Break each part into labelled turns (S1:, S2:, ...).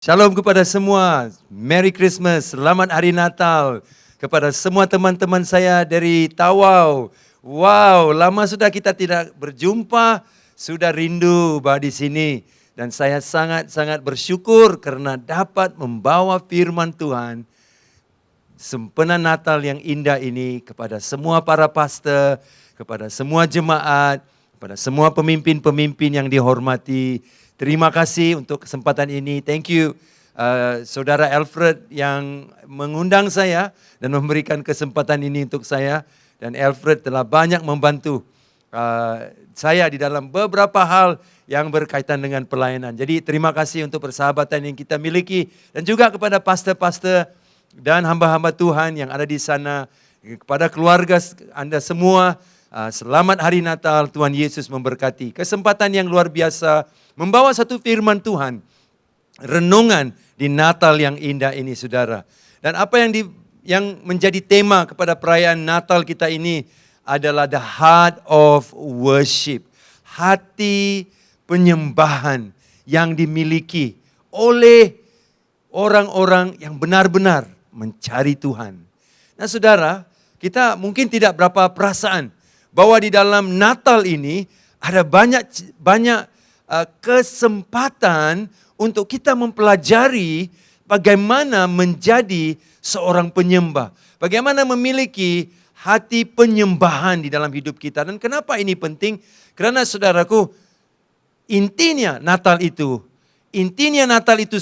S1: Shalom kepada semua, Merry Christmas, Selamat Hari Natal kepada semua teman-teman saya dari Tawau. Wow, lama sudah kita tidak berjumpa, sudah rindu bahwa di sini. Dan saya sangat-sangat bersyukur karena dapat membawa firman Tuhan, sempena Natal yang indah ini kepada semua para pastor, kepada semua jemaat, kepada semua pemimpin-pemimpin yang dihormati. Terima kasih untuk kesempatan ini. Thank you Saudara Alfred yang mengundang saya dan memberikan kesempatan ini untuk saya. Dan Alfred telah banyak membantu saya di dalam beberapa hal yang berkaitan dengan pelayanan. Jadi terima kasih untuk persahabatan yang kita miliki. Dan juga kepada pastor-pastor dan hamba-hamba Tuhan yang ada di sana. Kepada keluarga Anda semua, selamat Hari Natal, Tuhan Yesus memberkati. Kesempatan yang luar biasa membawa satu firman Tuhan, renungan di Natal yang indah ini, saudara. Dan apa yang menjadi tema kepada perayaan Natal kita ini adalah the heart of worship. Hati penyembahan yang dimiliki oleh orang-orang yang benar-benar mencari Tuhan. Nah saudara, kita mungkin tidak berapa perasaan bahwa di dalam Natal ini ada banyak kesempatan untuk kita mempelajari bagaimana menjadi seorang penyembah. Bagaimana memiliki hati penyembahan di dalam hidup kita. Dan kenapa ini penting? Karena saudaraku, intinya Natal itu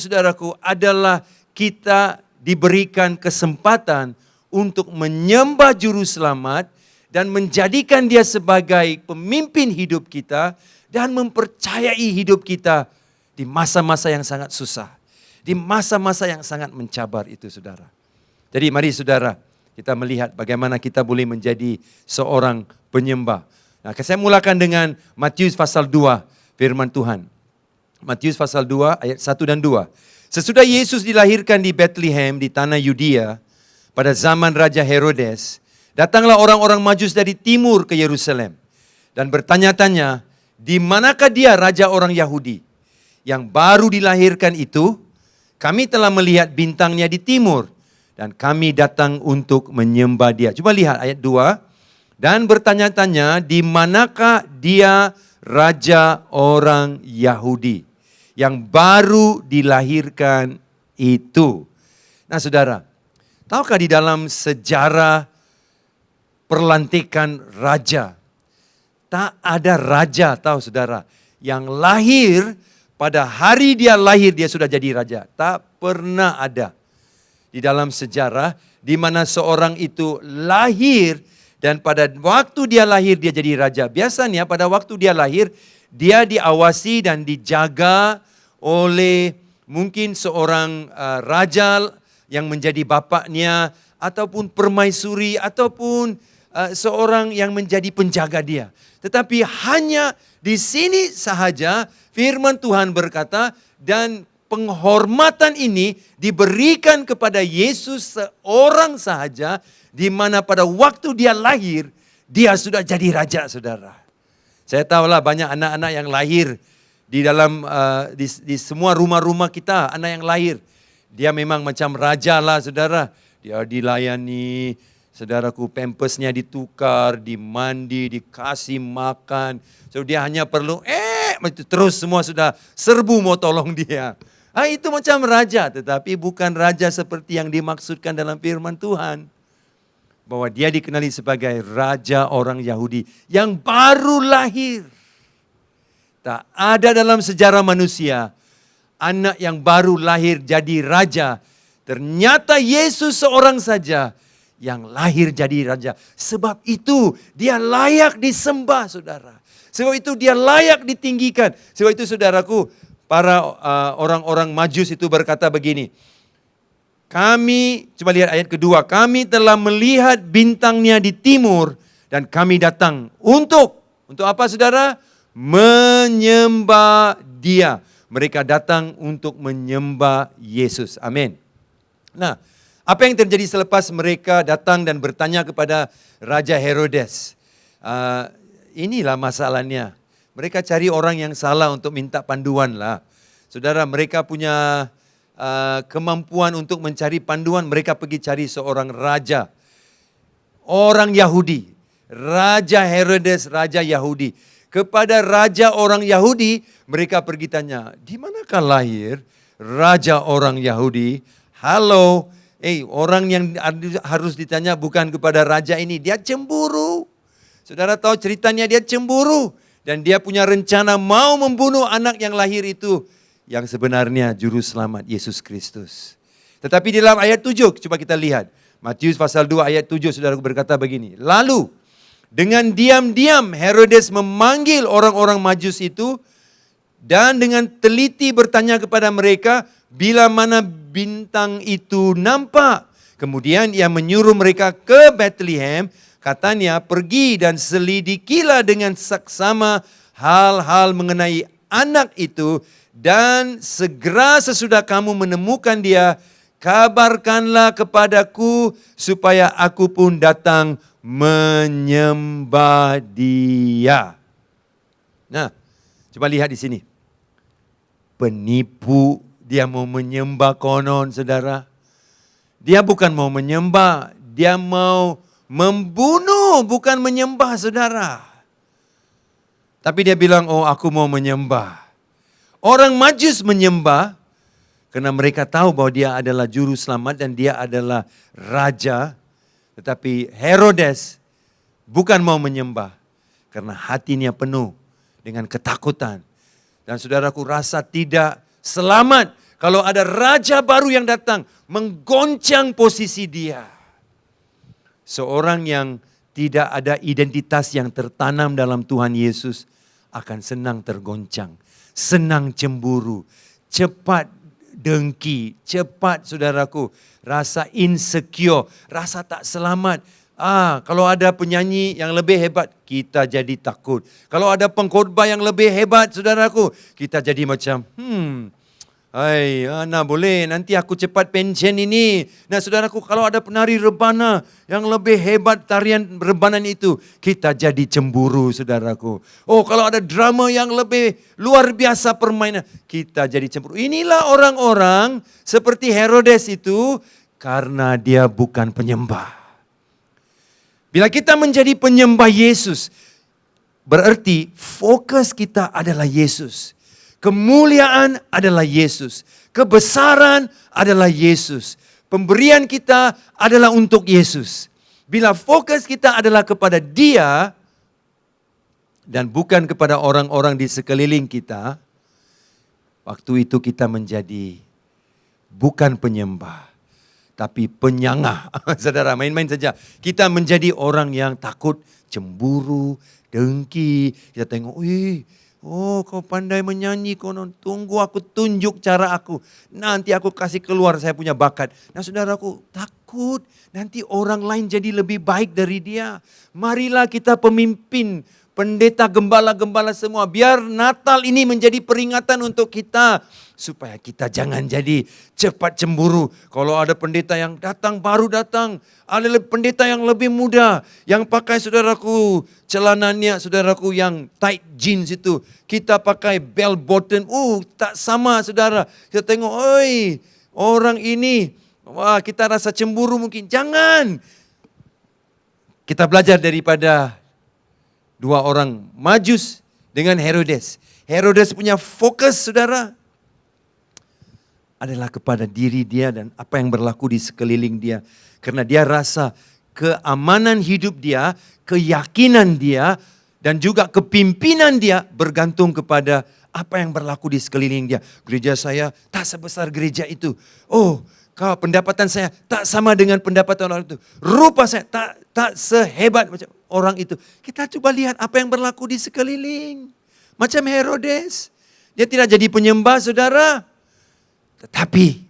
S1: saudaraku adalah kita diberikan kesempatan untuk menyembah Juru Selamat dan menjadikan Dia sebagai pemimpin hidup kita dan mempercayai hidup kita di masa-masa yang sangat susah, di masa-masa yang sangat mencabar itu, saudara. Jadi mari saudara, kita melihat bagaimana kita boleh menjadi seorang penyembah. Nah, saya mulakan dengan Matius pasal 2, firman Tuhan. Matius pasal 2 ayat 1 dan 2. Sesudah Yesus dilahirkan di Bethlehem di tanah Yudea pada zaman Raja Herodes, datanglah orang-orang Majus dari timur ke Yerusalem dan bertanya-tanya, di manakah dia raja orang Yahudi yang baru dilahirkan itu? Kami telah melihat bintangnya di timur dan kami datang untuk menyembah dia. Coba lihat ayat 2. Dan bertanya-tanya, di manakah dia raja orang Yahudi yang baru dilahirkan itu? Nah saudara, tahukah di dalam sejarah perlantikan raja, tak ada raja, tahu saudara, yang lahir pada hari dia lahir dia sudah jadi raja. Tak pernah ada di dalam sejarah di mana seorang itu lahir dan pada waktu dia lahir dia jadi raja. Biasanya pada waktu dia lahir dia diawasi dan dijaga oleh mungkin seorang raja yang menjadi bapaknya ataupun permaisuri ataupun seorang yang menjadi penjaga dia. Tetapi hanya di sini sahaja firman Tuhan berkata, dan penghormatan ini diberikan kepada Yesus seorang sahaja, di mana pada waktu dia lahir, dia sudah jadi raja, saudara. Saya tahulah banyak anak-anak yang lahir di dalam di semua rumah-rumah kita, anak yang lahir. Dia memang macam raja lah, saudara. Dia dilayani, saudaraku, pampasnya ditukar, dimandi, dikasih makan. So dia hanya perlu terus semua sudah serbu mau tolong dia. Itu macam raja, tetapi bukan raja seperti yang dimaksudkan dalam firman Tuhan. Bahwa dia dikenali sebagai raja orang Yahudi yang baru lahir. Tak ada dalam sejarah manusia anak yang baru lahir jadi raja. Ternyata Yesus seorang saja yang lahir jadi raja. Sebab itu dia layak disembah, saudara. Sebab itu dia layak ditinggikan. Sebab itu saudaraku, para orang-orang Majus itu berkata begini. Kami, coba lihat ayat kedua. Kami telah melihat bintangnya di timur dan kami datang untuk apa saudara? Menyembah dia. Mereka datang untuk menyembah Yesus. Amin. Nah, apa yang terjadi selepas mereka datang dan bertanya kepada Raja Herodes? Inilah masalahnya. Mereka cari orang yang salah untuk minta panduan lah. Saudara, mereka punya kemampuan untuk mencari panduan, mereka pergi cari seorang raja. Orang Yahudi. Raja Herodes, raja Yahudi. Kepada raja orang Yahudi, mereka pergi tanya, di manakah lahir raja orang Yahudi? Halo, orang yang harus ditanya bukan kepada raja ini, dia cemburu. Saudara tahu ceritanya, dia cemburu. Dan dia punya rencana mau membunuh anak yang lahir itu. Yang sebenarnya juru selamat, Yesus Kristus. Tetapi di dalam ayat 7, coba kita lihat. Matius pasal 2 ayat 7, saudara berkata begini. Lalu, dengan diam-diam Herodes memanggil orang-orang Majus itu. Dan dengan teliti bertanya kepada mereka, bila mana bintang itu nampak. Kemudian ia menyuruh mereka ke Bethlehem. Katanya, pergi dan selidikilah dengan saksama hal-hal mengenai anak itu. Dan segera sesudah kamu menemukan dia, kabarkanlah kepadaku supaya aku pun datang menyembah dia. Nah, coba lihat di sini. Penipu, dia mau menyembah konon, saudara. Dia bukan mau menyembah, dia mau membunuh, bukan menyembah, saudara. Tapi dia bilang, oh aku mau menyembah. Orang Majus menyembah karena mereka tahu bahwa dia adalah juru selamat dan dia adalah raja. Tetapi Herodes bukan mau menyembah karena hatinya penuh dengan ketakutan. Dan saudaraku rasa tidak selamat kalau ada raja baru yang datang menggoncang posisi dia. Seorang yang tidak ada identitas yang tertanam dalam Tuhan Yesus akan senang tergoncang. Senang cemburu, cepat dengki, cepat saudaraku, rasa insecure, rasa tak selamat. Kalau ada penyanyi yang lebih hebat, kita jadi takut. Kalau ada pengkhotbah yang lebih hebat, saudaraku, kita jadi macam, boleh nanti aku cepat pension ini. Nah saudaraku, kalau ada penari rebana yang lebih hebat tarian rebanan itu, kita jadi cemburu, saudaraku. Oh, kalau ada drama yang lebih luar biasa permainan, kita jadi cemburu. Inilah orang-orang seperti Herodes itu karena dia bukan penyembah. Bila kita menjadi penyembah Yesus, berarti fokus kita adalah Yesus. Kemuliaan adalah Yesus. Kebesaran adalah Yesus. Pemberian kita adalah untuk Yesus. Bila fokus kita adalah kepada Dia dan bukan kepada orang-orang di sekeliling kita, waktu itu kita menjadi bukan penyembah, tapi penyangah. Saudara, main-main saja. Kita menjadi orang yang takut, cemburu, dengki. Kita tengok, oh kau pandai menyanyi konon, tunggu aku tunjuk cara aku. Nanti aku kasih keluar saya punya bakat. Nah saudaraku, takut nanti orang lain jadi lebih baik dari dia. Marilah kita pemimpin, pendeta, gembala-gembala semua. Biar Natal ini menjadi peringatan untuk kita. Supaya kita jangan jadi cepat cemburu. Kalau ada pendeta yang datang, baru datang. Ada pendeta yang lebih muda. Yang pakai saudaraku, celananya saudaraku yang tight jeans itu. Kita pakai bell bottom. Tak sama saudara. Kita tengok, orang ini. Wah, kita rasa cemburu mungkin. Jangan. Kita belajar daripada dua orang Majus dengan Herodes. Herodes punya fokus saudara. Adalah kepada diri dia dan apa yang berlaku di sekeliling dia. Karena dia rasa keamanan hidup dia, keyakinan dia, dan juga kepimpinan dia bergantung kepada apa yang berlaku di sekeliling dia. Gereja saya tak sebesar gereja itu. Oh, pendapatan saya tak sama dengan pendapatan orang itu. Rupa saya tak sehebat macam orang itu. Kita coba lihat apa yang berlaku di sekeliling. Macam Herodes. Dia tidak jadi penyembah saudara. Tetapi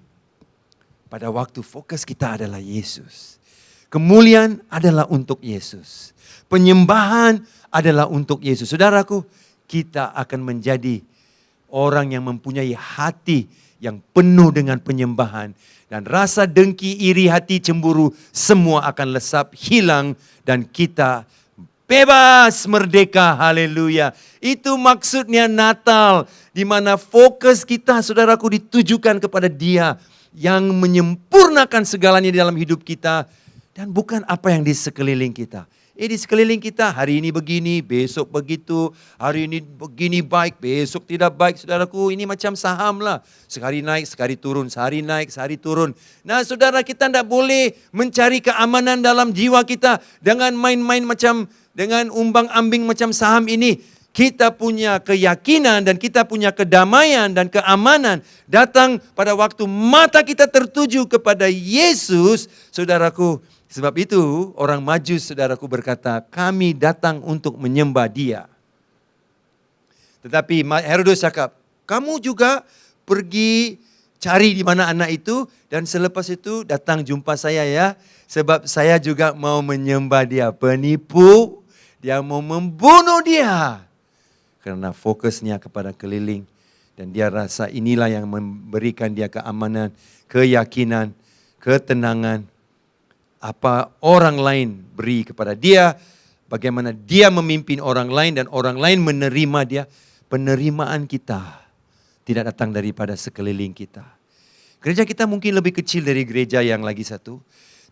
S1: pada waktu fokus kita adalah Yesus. Kemuliaan adalah untuk Yesus. Penyembahan adalah untuk Yesus. Saudaraku, kita akan menjadi orang yang mempunyai hati yang penuh dengan penyembahan. Dan rasa dengki, iri hati, cemburu semua akan lesap, hilang. Dan kita Bebas, merdeka, haleluya. Itu maksudnya Natal, di mana fokus kita, saudaraku, ditujukan kepada Dia yang menyempurnakan segalanya di dalam hidup kita dan bukan apa yang di sekeliling kita. Di sekeliling kita hari ini begini, besok begitu, hari ini begini baik, besok tidak baik. Saudaraku, ini macam saham lah. Sehari naik, sehari turun, sehari naik, sehari turun. Nah saudara, kita tidak boleh mencari keamanan dalam jiwa kita dengan main-main macam, dengan umbang-ambing macam saham ini. Kita punya keyakinan dan kita punya kedamaian dan keamanan datang pada waktu mata kita tertuju kepada Yesus, saudaraku. Sebab itu orang Majus, saudaraku, berkata, kami datang untuk menyembah Dia. Tetapi Herodes cakap, kamu juga pergi cari di mana anak itu dan selepas itu datang jumpa saya ya. Sebab saya juga mau menyembah Dia. Penipu, dia mau membunuh Dia. Karena fokusnya kepada keliling. Dan dia rasa inilah yang memberikan dia keamanan, keyakinan, ketenangan. Apa orang lain beri kepada dia, bagaimana dia memimpin orang lain dan orang lain menerima dia. Penerimaan kita tidak datang daripada sekeliling kita. Gereja kita mungkin lebih kecil dari gereja yang lagi satu.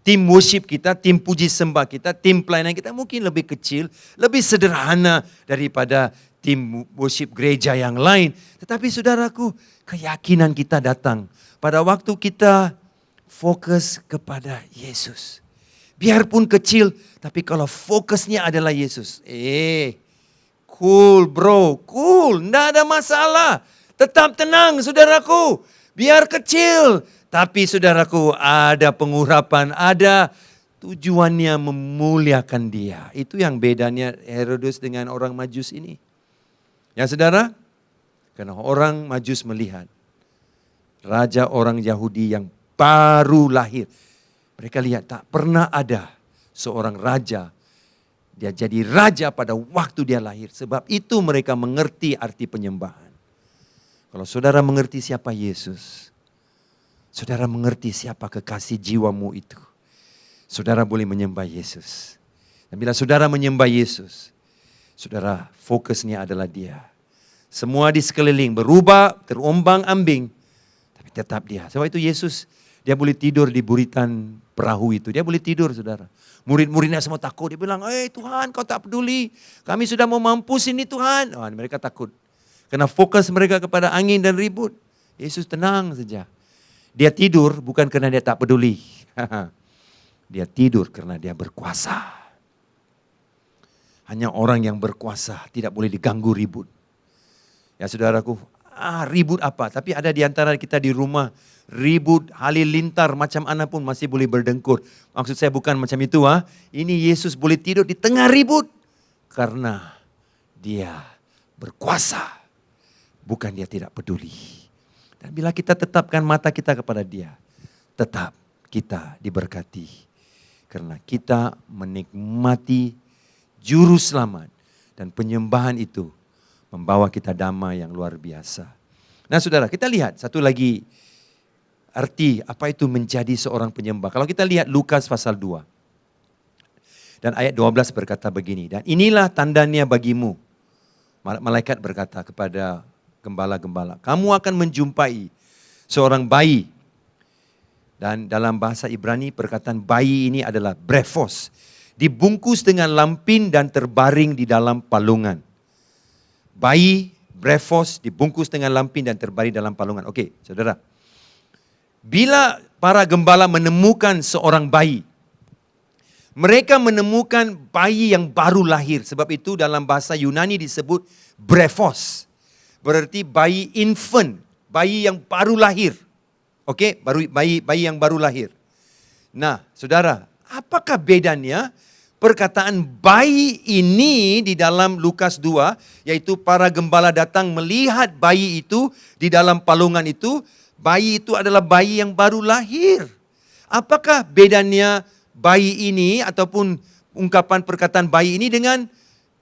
S1: Tim worship kita, tim puji sembah kita, tim pelayanan kita mungkin lebih kecil, lebih sederhana daripada tim worship gereja yang lain. Tetapi saudaraku, keyakinan kita datang pada waktu kita fokus kepada Yesus. Biarpun kecil, tapi kalau fokusnya adalah Yesus. Cool bro, cool, tidak ada masalah. Tetap tenang saudaraku, biar kecil. Tapi saudaraku, ada pengurapan, ada tujuannya memuliakan Dia. Itu yang bedanya Herodes dengan orang Majus ini. Ya saudara, karena orang Majus melihat raja orang Yahudi yang baru lahir. Mereka lihat tak pernah ada seorang raja, dia jadi raja pada waktu dia lahir. Sebab itu mereka mengerti arti penyembahan. Kalau saudara mengerti siapa Yesus, saudara mengerti siapa kekasih jiwamu itu, saudara boleh menyembah Yesus. Dan bila saudara menyembah Yesus, saudara fokusnya adalah Dia. Semua di sekeliling berubah, terombang-ambing, tapi tetap Dia. Sebab itu Yesus, dia boleh tidur di buritan perahu itu. Dia boleh tidur saudara. Murid-muridnya semua takut. Dia bilang, Tuhan kau tak peduli. Kami sudah mau mampus ini Tuhan. Mereka takut. Karena fokus mereka kepada angin dan ribut. Yesus tenang saja. Dia tidur bukan karena dia tak peduli. Dia tidur karena dia berkuasa. Hanya orang yang berkuasa tidak boleh diganggu ribut. Ya saudaraku, ribut apa? Tapi ada di antara kita di rumah, ribut, halilintar macam mana pun masih boleh berdengkur. Maksud saya bukan macam itu. Ini Yesus boleh tidur di tengah ribut. Karena Dia berkuasa. Bukan Dia tidak peduli. Dan bila kita tetapkan mata kita kepada Dia, tetap kita diberkati. Karena kita menikmati juru selamat. Dan penyembahan itu membawa kita damai yang luar biasa. Nah saudara, kita lihat satu lagi arti apa itu menjadi seorang penyembah. Kalau kita lihat Lukas pasal 2. Dan ayat 12 berkata begini. Dan inilah tandanya bagimu. Malaikat berkata kepada gembala-gembala. Kamu akan menjumpai seorang bayi. Dan dalam bahasa Ibrani perkataan bayi ini adalah brefos. Dibungkus dengan lampin dan terbaring di dalam palungan. Bayi, brefos, dibungkus dengan lampin dan terbaring dalam palungan. Oke, saudara. Bila para gembala menemukan seorang bayi, mereka menemukan bayi yang baru lahir. Sebab itu dalam bahasa Yunani disebut brefos. Berarti bayi infant, bayi yang baru lahir. Oke, bayi yang baru lahir. Nah, saudara, apakah bedanya perkataan bayi ini di dalam Lukas 2, yaitu para gembala datang melihat bayi itu di dalam palungan itu, bayi itu adalah bayi yang baru lahir. Apakah bedanya bayi ini ataupun ungkapan perkataan bayi ini dengan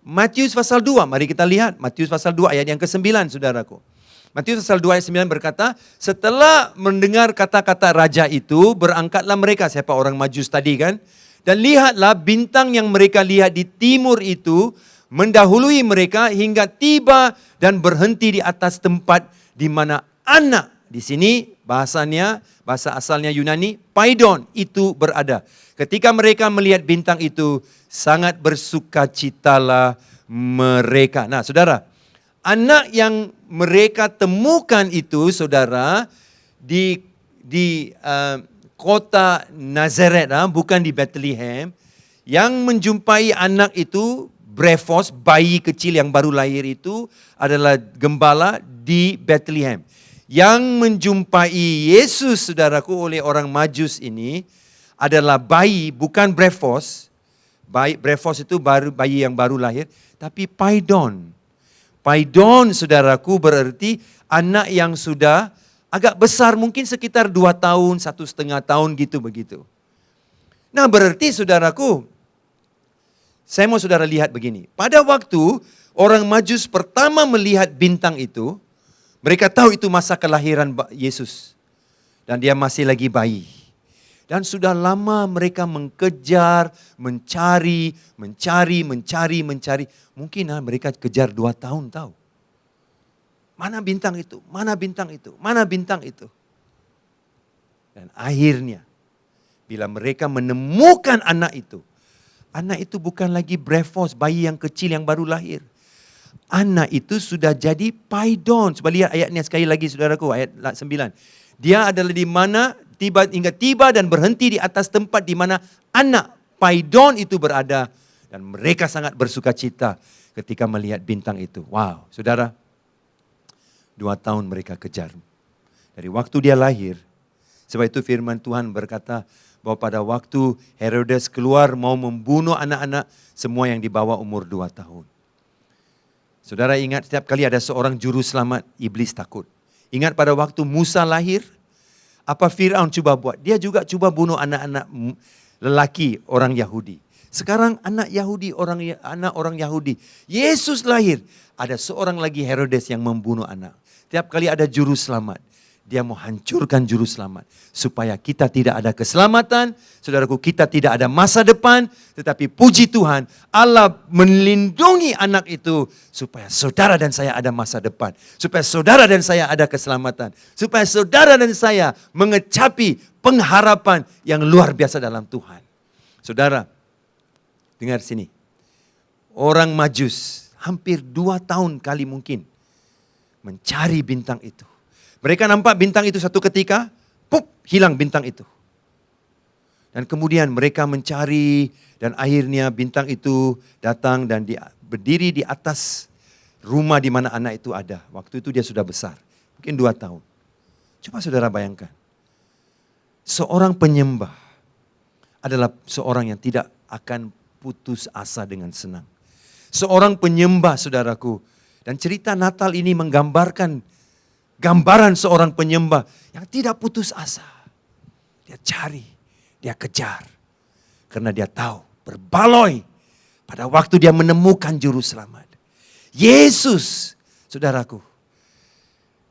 S1: Matius pasal 2? Mari kita lihat Matius pasal 2 ayat yang ke-9 saudaraku. Matius pasal 2 ayat 9 berkata, setelah mendengar kata-kata raja itu, berangkatlah mereka, siapa orang Majus tadi kan, Dan lihatlah bintang yang mereka lihat di timur itu mendahului mereka hingga tiba dan berhenti di atas tempat di mana anak, di sini bahasanya, bahasa asalnya Yunani, Paidon itu berada. Ketika mereka melihat bintang itu, sangat bersukacitalah mereka. Nah saudara, anak yang mereka temukan itu saudara, di kota Nazaret, bukan di Bethlehem, yang menjumpai anak itu, Brephos, bayi kecil yang baru lahir itu adalah gembala di Bethlehem. Yang menjumpai Yesus, saudaraku, oleh orang Majus ini adalah bayi, bukan Brephos. Brephos itu bayi yang baru lahir, tapi Paidon. Paidon, saudaraku, berarti anak yang sudah agak besar, mungkin sekitar 2 tahun, 1,5 tahun gitu begitu. Nah berarti saudaraku, saya mau saudara lihat begini. Pada waktu orang Majus pertama melihat bintang itu, mereka tahu itu masa kelahiran Yesus. Dan dia masih lagi bayi. Dan sudah lama mereka mengejar, mencari. Mungkin mereka kejar 2 tahun tahu. Mana bintang itu? Mana bintang itu? Mana bintang itu? Dan akhirnya, bila mereka menemukan anak itu bukan lagi Brephos, bayi yang kecil yang baru lahir. Anak itu sudah jadi Paidon. Coba lihat ayatnya sekali lagi saudaraku, ayat 9. Dia adalah di mana hingga tiba dan berhenti di atas tempat di mana anak Paidon itu berada. Dan mereka sangat bersukacita ketika melihat bintang itu. Wow, saudara. 2 tahun mereka kejar. Dari waktu dia lahir. Sebab itu firman Tuhan berkata bahwa pada waktu Herodes keluar mau membunuh anak-anak, semua yang di bawah umur 2 tahun. Saudara ingat setiap kali ada seorang juru selamat, iblis takut. Ingat pada waktu Musa lahir, apa Firaun coba buat? Dia juga coba bunuh anak-anak lelaki orang Yahudi. Sekarang anak orang Yahudi. Yesus lahir, ada seorang lagi Herodes yang membunuh anak. Tiap kali ada juru selamat, dia mau hancurkan juru selamat. Supaya kita tidak ada keselamatan, saudaraku, kita tidak ada masa depan. Tetapi puji Tuhan, Allah melindungi anak itu. Supaya saudara dan saya ada masa depan. Supaya saudara dan saya ada keselamatan. Supaya saudara dan saya mengecapi pengharapan yang luar biasa dalam Tuhan. Saudara, dengar sini. Orang Majus hampir 2 tahun kali mungkin mencari bintang itu. Mereka nampak bintang itu satu ketika, hilang bintang itu. Dan kemudian mereka mencari dan akhirnya bintang itu datang dan berdiri di atas rumah di mana anak itu ada. Waktu itu dia sudah besar, mungkin 2 tahun. Coba saudara bayangkan. Seorang penyembah adalah seorang yang tidak akan putus asa dengan senang. Seorang penyembah, saudaraku. Dan cerita Natal ini menggambarkan gambaran seorang penyembah yang tidak putus asa. Dia cari, dia kejar. Karena dia tahu, berbaloi pada waktu dia menemukan juru selamat. Yesus, saudaraku.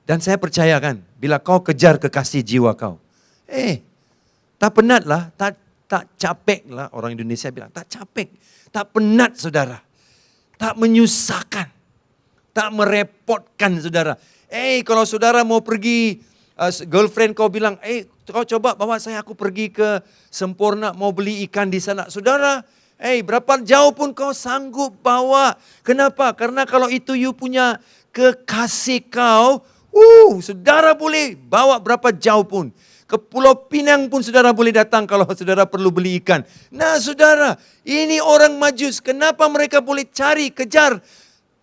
S1: Dan saya percayakan, bila kau kejar kekasih jiwa kau. Tak penat lah, tak capek lah, orang Indonesia bilang, tak capek. Tak penat saudara, tak menyusahkan. Tak merepotkan saudara. Kalau saudara mau pergi, girlfriend kau bilang, kau coba bawa saya, aku pergi ke Sempurna, mau beli ikan di sana. Saudara, berapa jauh pun kau sanggup bawa. Kenapa? Karena kalau itu you punya kekasih kau, saudara boleh bawa berapa jauh pun. Ke Pulau Pinang pun saudara boleh datang kalau saudara perlu beli ikan. Nah saudara, ini orang Majus. Kenapa mereka boleh cari, kejar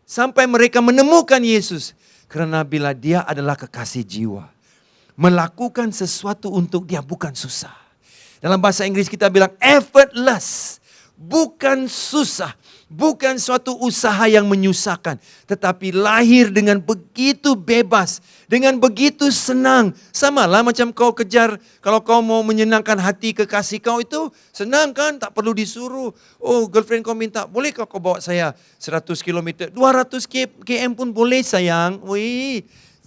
S1: sampai mereka menemukan Yesus? Karena bila dia adalah kekasih jiwa, melakukan sesuatu untuk dia bukan susah. Dalam bahasa Inggris kita bilang effortless, bukan susah. Bukan suatu usaha yang menyusahkan. Tetapi lahir dengan begitu bebas. Dengan begitu senang. Sama lah macam kau kejar. Kalau kau mau menyenangkan hati kekasih kau itu senang kan? Tak perlu disuruh. Girlfriend kau minta. Boleh kau bawa saya 100 km? 200 km pun boleh sayang.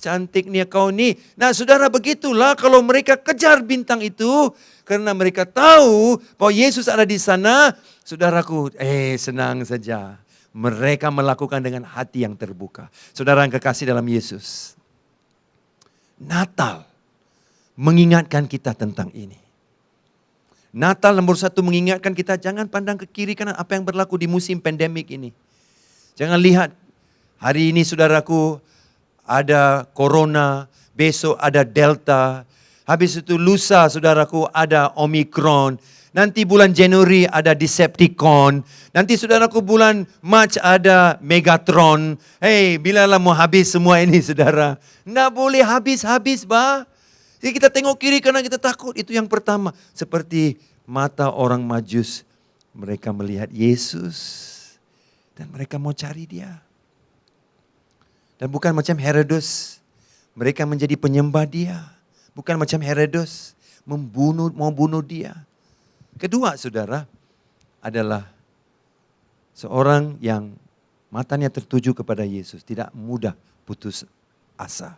S1: cantiknya kau ni. Nah saudara, begitulah kalau mereka kejar bintang itu. Karena mereka tahu bahwa Yesus ada di sana. Saudaraku, senang saja. Mereka melakukan dengan hati yang terbuka. Saudara yang kekasih dalam Yesus. Natal mengingatkan kita tentang ini. Natal nomor 1 mengingatkan kita jangan pandang ke kiri kanan apa yang berlaku di musim pandemik ini. Jangan lihat hari ini saudaraku ada corona, besok ada delta, habis itu lusa saudaraku ada omikron, nanti bulan Januari ada Decepticon, nanti saudaraku bulan Mac ada Megatron. Bilalah mau habis semua ini saudara. Nggak boleh habis-habis bah. Jadi kita tengok kiri kanan kita takut. Itu yang pertama. Seperti mata orang Majus. Mereka melihat Yesus. Dan mereka mau cari dia. Dan bukan macam Herodes. Mereka menjadi penyembah dia. Bukan macam Herodes. Mau bunuh dia. Kedua saudara. Adalah seorang yang matanya tertuju kepada Yesus. Tidak mudah putus asa.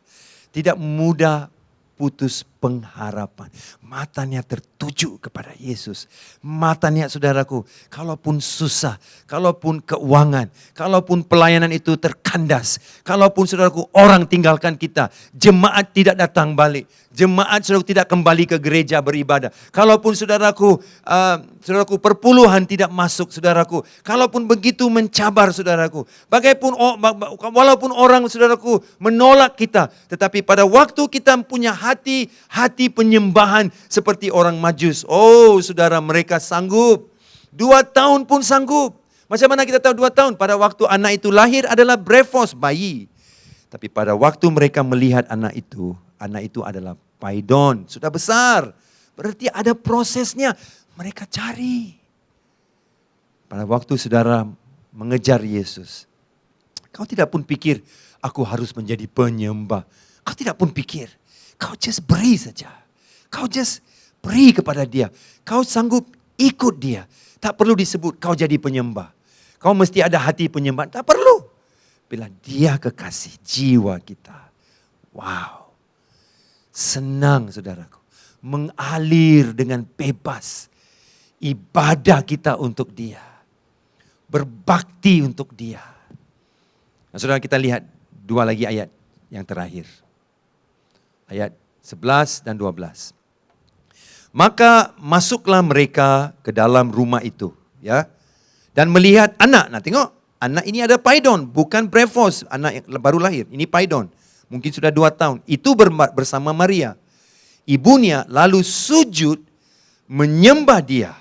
S1: Tidak mudah putus pengharapan. Matanya tertuju kepada Yesus. Matanya saudaraku, kalaupun susah, kalaupun keuangan, kalaupun pelayanan itu terkandas, kalaupun saudaraku orang tinggalkan kita, jemaat tidak datang balik, jemaat saudaraku tidak kembali ke gereja beribadah. Kalaupun saudaraku perpuluhan tidak masuk saudaraku. Kalaupun begitu mencabar saudaraku. Walaupun orang saudaraku menolak kita. Tetapi pada waktu kita punya hati penyembahan seperti orang Majus. Oh saudara, mereka sanggup. 2 tahun pun sanggup. Macam mana kita tahu 2 tahun? Pada waktu anak itu lahir adalah brephos, bayi. Tapi pada waktu mereka melihat anak itu adalah paidon, sudah besar. Berarti ada prosesnya. Mereka cari. Pada waktu saudara mengejar Yesus, kau tidak pun pikir, aku harus menjadi penyembah. Kau tidak pun pikir. Kau just beri saja. Kau just beri kepada dia. Kau sanggup ikut dia. Tak perlu disebut kau jadi penyembah. Kau mesti ada hati penyembah. Tak perlu. Bila dia kekasih jiwa kita. Wow. Senang saudaraku. Mengalir dengan bebas. Ibadah kita untuk dia. Berbakti untuk dia. Nah, saudara, kita lihat 2 lagi ayat yang terakhir. Ayat 11 dan 12. Maka masuklah mereka ke dalam rumah itu, ya. Dan melihat anak. Nah, tengok, anak ini ada paidon, bukan brephos, anak yang baru lahir. Ini paidon. Mungkin sudah 2 tahun. Itu bersama Maria. Ibunya lalu sujud menyembah dia.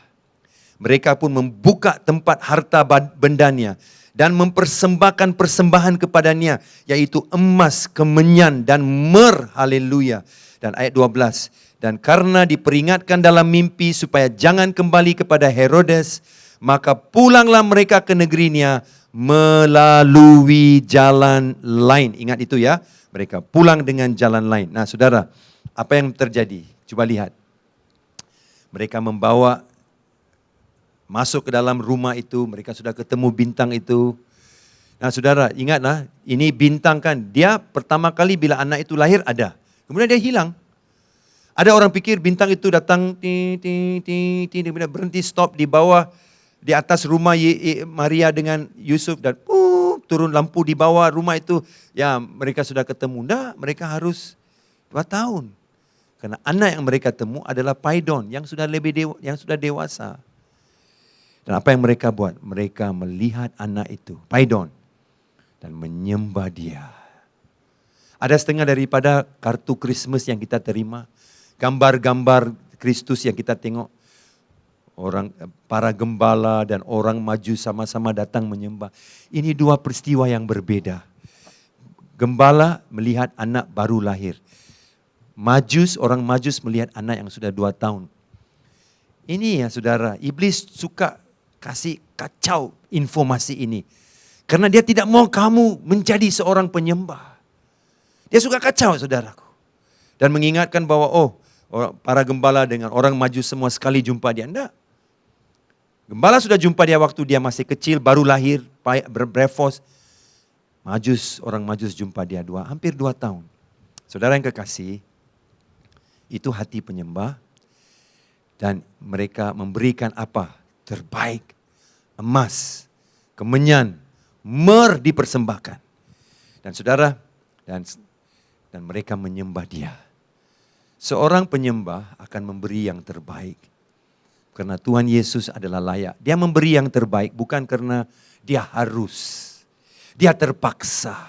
S1: Mereka pun membuka tempat harta bendanya dan mempersembahkan persembahan kepadanya, yaitu emas, kemenyan dan myrrh. Haleluya. Dan ayat 12. Dan karena diperingatkan dalam mimpi supaya jangan kembali kepada Herodes, maka pulanglah mereka ke negerinya melalui jalan lain. Ingat itu ya, mereka pulang dengan jalan lain. Nah saudara, apa yang terjadi? Coba lihat. Mereka membawa masuk ke dalam rumah itu, mereka sudah ketemu bintang itu. Nah saudara, ingatlah, ini bintang kan, dia pertama kali bila anak itu lahir ada. Kemudian dia hilang. Ada orang pikir bintang itu datang, kemudian berhenti, stop di bawah, di atas rumah Maria dengan Yusuf dan turun lampu di bawah rumah itu. Ya mereka sudah ketemu. Nah, mereka harus 2 tahun. Karena anak yang mereka temu adalah paidon yang sudah yang sudah dewasa. Dan apa yang mereka buat? Mereka melihat anak itu, paidon, dan menyembah dia. Ada setengah daripada kartu Christmas yang kita terima, gambar-gambar Kristus yang kita tengok. Para gembala dan orang maju sama-sama datang menyembah. Ini 2 peristiwa yang berbeda. Gembala melihat anak baru lahir. Orang Majus melihat anak yang sudah 2 tahun. Ini ya saudara, iblis suka kasih kacau informasi ini. Karena dia tidak mau kamu menjadi seorang penyembah. Dia suka kacau saudaraku. Dan mengingatkan bahwa para gembala dengan orang Majus semua sekali jumpa dia. Enggak. Gembala sudah jumpa dia waktu dia masih kecil, baru lahir, brephos. Orang Majus jumpa dia hampir 2 tahun. Saudara yang kekasih, itu hati penyembah dan mereka memberikan apa? Terbaik, emas, kemenyan, myrrh dipersembahkan. Dan saudara, dan mereka menyembah dia. Seorang penyembah akan memberi yang terbaik. Karena Tuhan Yesus adalah layak. Dia memberi yang terbaik bukan karena dia harus. Dia terpaksa.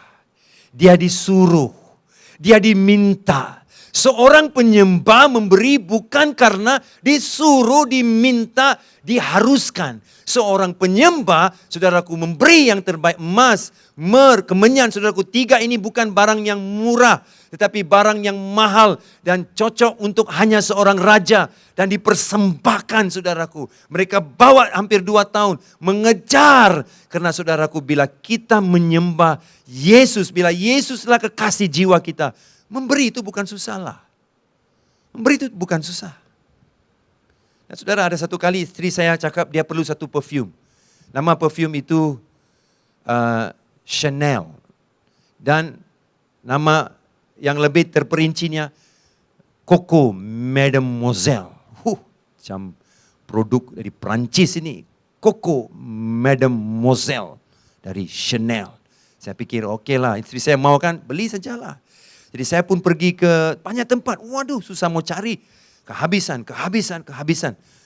S1: Dia disuruh. Dia diminta. Seorang penyembah memberi bukan karena disuruh, diminta, diharuskan. Seorang penyembah, saudaraku, memberi yang terbaik. Emas, myrrh, kemenyan, saudaraku. 3 ini bukan barang yang murah, tetapi barang yang mahal dan cocok untuk hanya seorang raja. Dan dipersembahkan, saudaraku. Mereka bawa hampir 2 tahun mengejar. Karena saudaraku, bila kita menyembah Yesus, bila Yesuslah kekasih jiwa kita, memberi itu bukan susah lah. Memberi itu bukan susah. Nah, saudara, ada satu kali istri saya cakap dia perlu satu perfume. Nama perfume itu Chanel. Dan nama yang lebih terperincinya Coco Mademoiselle. Macam produk dari Perancis ini. Coco Mademoiselle dari Chanel. Saya pikir okey lah, istri saya mau kan, beli sajalah. Jadi saya pun pergi ke banyak tempat. Waduh, susah mau cari. Kehabisan.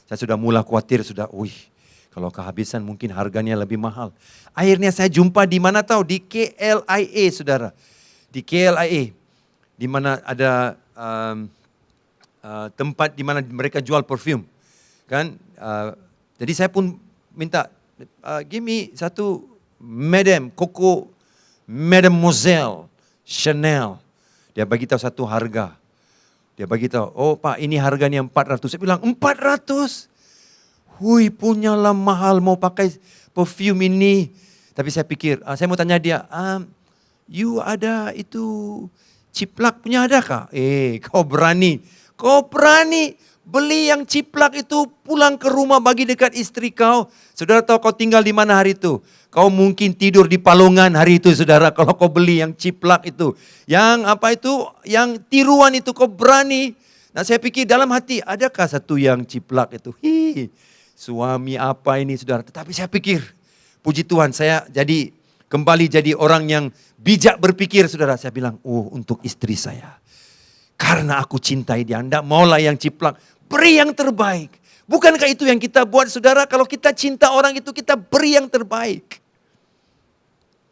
S1: Saya sudah mula khawatir, kalau kehabisan mungkin harganya lebih mahal. Akhirnya saya jumpa di mana tahu? Di KLIA, saudara. Di KLIA. Di mana ada tempat di mana mereka jual perfume. Kan? Jadi saya pun minta, give me satu Madame Coco Mademoiselle Chanel. Dia bagi tahu satu harga. Dia bagi tahu, oh Pak, ini harganya 400. Saya bilang, 400? Hui, punyalah mahal mau pakai perfume ini. Tapi saya pikir, saya mau tanya dia, you ada itu ciplak punya ada kah? Kau berani beli yang ciplak itu pulang ke rumah bagi dekat istri kau. Saudara tahu kau tinggal di mana hari itu? Kau mungkin tidur di palungan hari itu, saudara. Kalau kau beli yang ciplak itu. Yang apa itu? Yang tiruan itu kau berani. Nah, saya pikir dalam hati, adakah satu yang ciplak itu? Suami apa ini, saudara? Tetapi saya pikir, puji Tuhan, saya kembali jadi orang yang bijak berpikir, saudara. Saya bilang, untuk istri saya. Karena aku cintai dia, anda maulah yang ciplak. Beri yang terbaik. Bukankah itu yang kita buat, saudara? Kalau kita cinta orang itu, kita beri yang terbaik.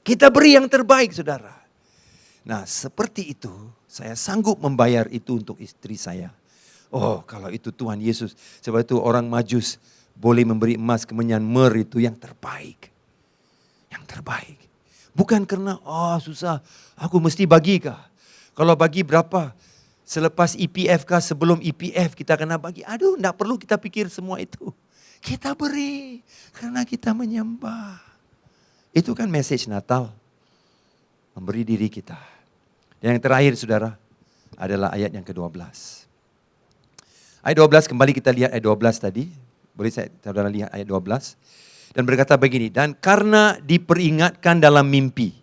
S1: Kita beri yang terbaik, saudara. Nah, seperti itu, saya sanggup membayar itu untuk istri saya. Oh, kalau itu Tuhan Yesus. Sebab itu orang Majus boleh memberi emas, kemenyan, myrrh itu yang terbaik. Yang terbaik. Bukan karena, susah, aku mesti bagi kah? Kalau bagi berapa? Selepas EPF kah, sebelum EPF kita kena bagi. Aduh, tidak perlu kita pikir semua itu. Kita beri karena kita menyembah. Itu kan message Natal. Memberi diri kita. Dan yang terakhir, saudara, adalah ayat yang ke-12. Ayat 12, kembali kita lihat ayat 12 tadi. Boleh saudara lihat ayat 12. Dan berkata begini, dan karena diperingatkan dalam mimpi,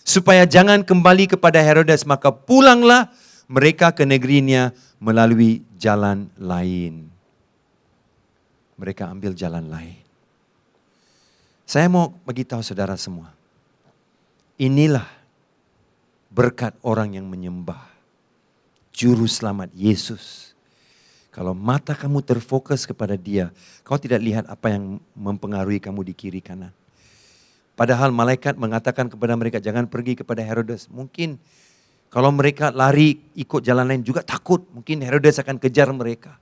S1: supaya jangan kembali kepada Herodes, maka pulanglah mereka ke negerinya melalui jalan lain. Mereka ambil jalan lain. Saya mau bagi tahu saudara semua. Inilah berkat orang yang menyembah Juru Selamat Yesus. Kalau mata kamu terfokus kepada dia, kau tidak lihat apa yang mempengaruhi kamu di kiri kanan. Padahal malaikat mengatakan kepada mereka, jangan pergi kepada Herodes. Mungkin kalau mereka lari ikut jalan lain juga takut. Mungkin Herodes akan kejar mereka.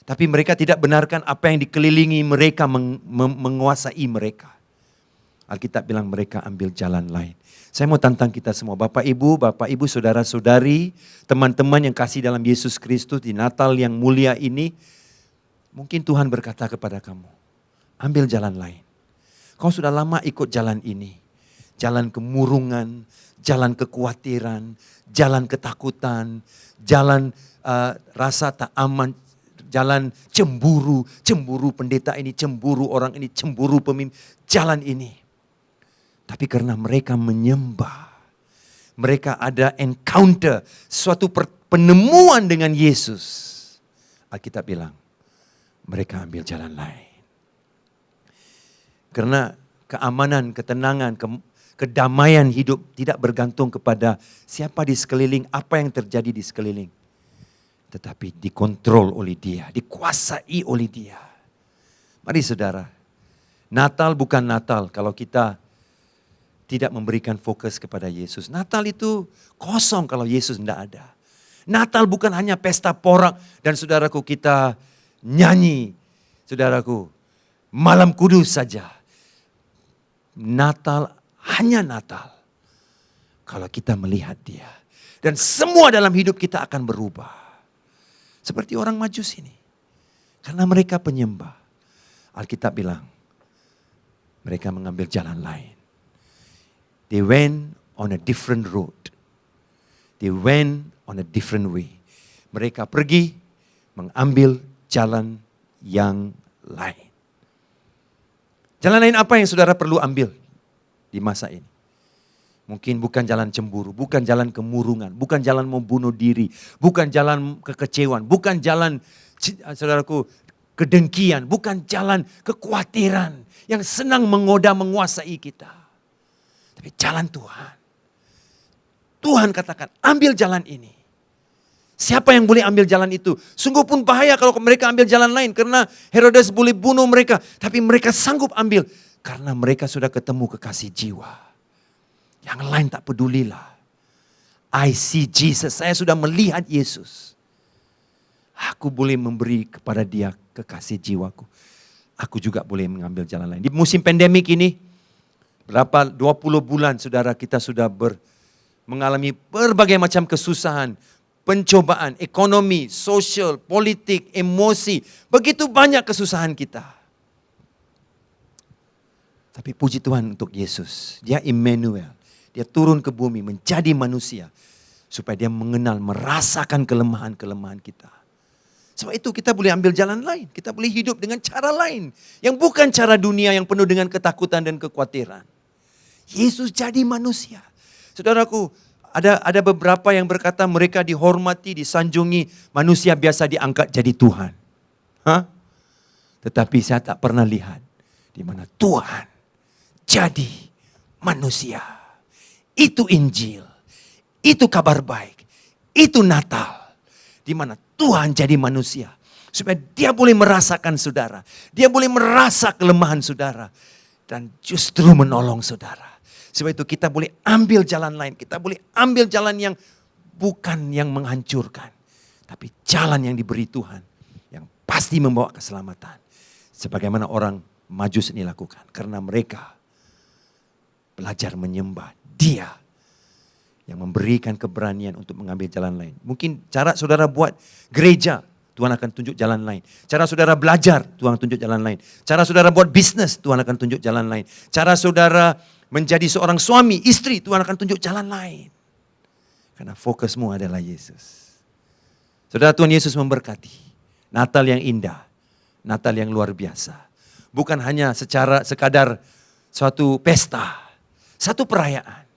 S1: Tapi mereka tidak benarkan apa yang dikelilingi mereka menguasai mereka. Alkitab bilang mereka ambil jalan lain. Saya mau tantang kita semua. Bapak Ibu, saudara-saudari, teman-teman yang kasih dalam Yesus Kristus di Natal yang mulia ini. Mungkin Tuhan berkata kepada kamu, ambil jalan lain. Kau sudah lama ikut jalan ini. Jalan kemurungan, jalan kekhawatiran, jalan ketakutan, jalan rasa tak aman, jalan cemburu pendeta ini, cemburu orang ini, cemburu pemimpin, jalan ini. Tapi karena mereka menyembah, mereka ada encounter, suatu penemuan dengan Yesus. Alkitab bilang, mereka ambil jalan lain. Karena keamanan, ketenangan, kedamaian hidup tidak bergantung kepada siapa di sekeliling, apa yang terjadi di sekeliling. Tetapi dikontrol oleh Dia, dikuasai oleh Dia. Mari saudara, Natal bukan Natal kalau kita tidak memberikan fokus kepada Yesus. Natal itu kosong kalau Yesus tidak ada. Natal bukan hanya pesta porak dan saudaraku kita nyanyi, saudaraku, malam kudus saja. Natal hanya Natal kalau kita melihat Dia. Dan semua dalam hidup kita akan berubah. Seperti orang Majus ini. Karena mereka penyembah. Alkitab bilang, mereka mengambil jalan lain. They went on a different road. They went on a different way. Mereka pergi mengambil jalan yang lain. Jalan lain apa yang saudara perlu ambil di masa ini? Mungkin bukan jalan cemburu, bukan jalan kemurungan, bukan jalan membunuh diri, bukan jalan kekecewaan, bukan jalan, saudaraku, kedengkian, bukan jalan kekhawatiran yang senang menggoda menguasai kita. Tapi jalan Tuhan. Tuhan katakan, ambil jalan ini. Siapa yang boleh ambil jalan itu? Sungguh pun bahaya kalau mereka ambil jalan lain. Karena Herodes boleh bunuh mereka. Tapi mereka sanggup ambil. Karena mereka sudah ketemu kekasih jiwa. Yang lain tak pedulilah. I see Jesus. Saya sudah melihat Yesus. Aku boleh memberi kepada dia kekasih jiwaku. Aku juga boleh mengambil jalan lain. Di musim pandemik ini. Berapa 20 bulan saudara kita sudah mengalami berbagai macam kesusahan, pencobaan, ekonomi, sosial, politik, emosi. Begitu banyak kesusahan kita. Tapi puji Tuhan untuk Yesus. Dia Immanuel. Dia turun ke bumi menjadi manusia. Supaya dia mengenal, merasakan kelemahan-kelemahan kita. Sebab itu kita boleh ambil jalan lain. Kita boleh hidup dengan cara lain. Yang bukan cara dunia yang penuh dengan ketakutan dan kekhawatiran. Yesus jadi manusia. Saudaraku, ada beberapa yang berkata mereka dihormati, disanjungi, manusia biasa diangkat jadi Tuhan. Hah? Tetapi saya tak pernah lihat di mana Tuhan jadi manusia. Itu Injil, itu kabar baik, itu Natal. Di mana Tuhan jadi manusia. Supaya dia boleh merasakan saudara. Dia boleh merasa kelemahan saudara. Dan justru menolong saudara. Sebab itu kita boleh ambil jalan lain. Kita boleh ambil jalan yang bukan yang menghancurkan. Tapi jalan yang diberi Tuhan. Yang pasti membawa keselamatan. Sebagaimana orang Majus ini lakukan. Karena mereka belajar menyembah Dia. Yang memberikan keberanian untuk mengambil jalan lain. Mungkin cara saudara buat gereja. Tuhan akan tunjuk jalan lain. Cara saudara belajar, Tuhan tunjuk jalan lain. Cara saudara buat bisnis, Tuhan akan tunjuk jalan lain. Cara saudara menjadi seorang suami, istri, Tuhan akan tunjuk jalan lain. Karena fokusmu adalah Yesus. Saudara, Tuhan Yesus memberkati. Natal yang indah. Natal yang luar biasa. Bukan hanya sekadar suatu pesta. Satu perayaan.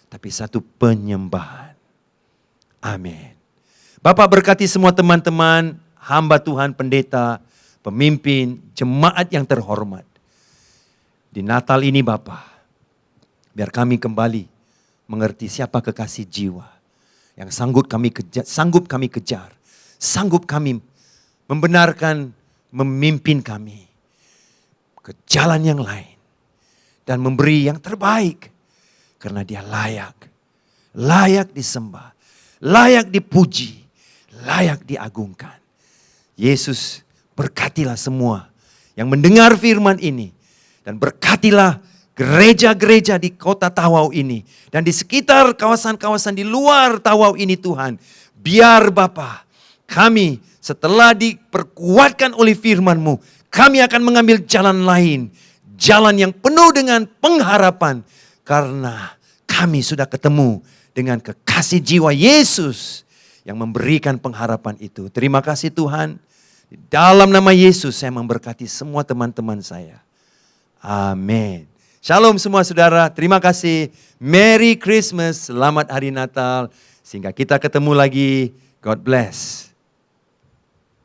S1: Tapi satu penyembahan. Amin. Bapak berkati semua teman-teman, hamba Tuhan, pendeta, pemimpin, jemaat yang terhormat. Di Natal ini Bapak, biar kami kembali mengerti siapa kekasih jiwa yang sanggup kami kejar, sanggup kami membenarkan, memimpin kami ke jalan yang lain dan memberi yang terbaik karena dia layak disembah, layak dipuji, layak diagungkan. Yesus, berkatilah semua yang mendengar firman ini dan berkatilah gereja-gereja di kota Tawau ini. Dan di sekitar kawasan-kawasan di luar Tawau ini Tuhan. Biar Bapa, kami setelah diperkuatkan oleh firman-Mu, kami akan mengambil jalan lain. Jalan yang penuh dengan pengharapan. Karena kami sudah ketemu dengan kekasih jiwa Yesus yang memberikan pengharapan itu. Terima kasih Tuhan. Di dalam nama Yesus saya memberkati semua teman-teman saya. Amin. Shalom semua saudara, terima kasih. Merry Christmas, selamat Hari Natal. Sehingga kita ketemu lagi. God bless.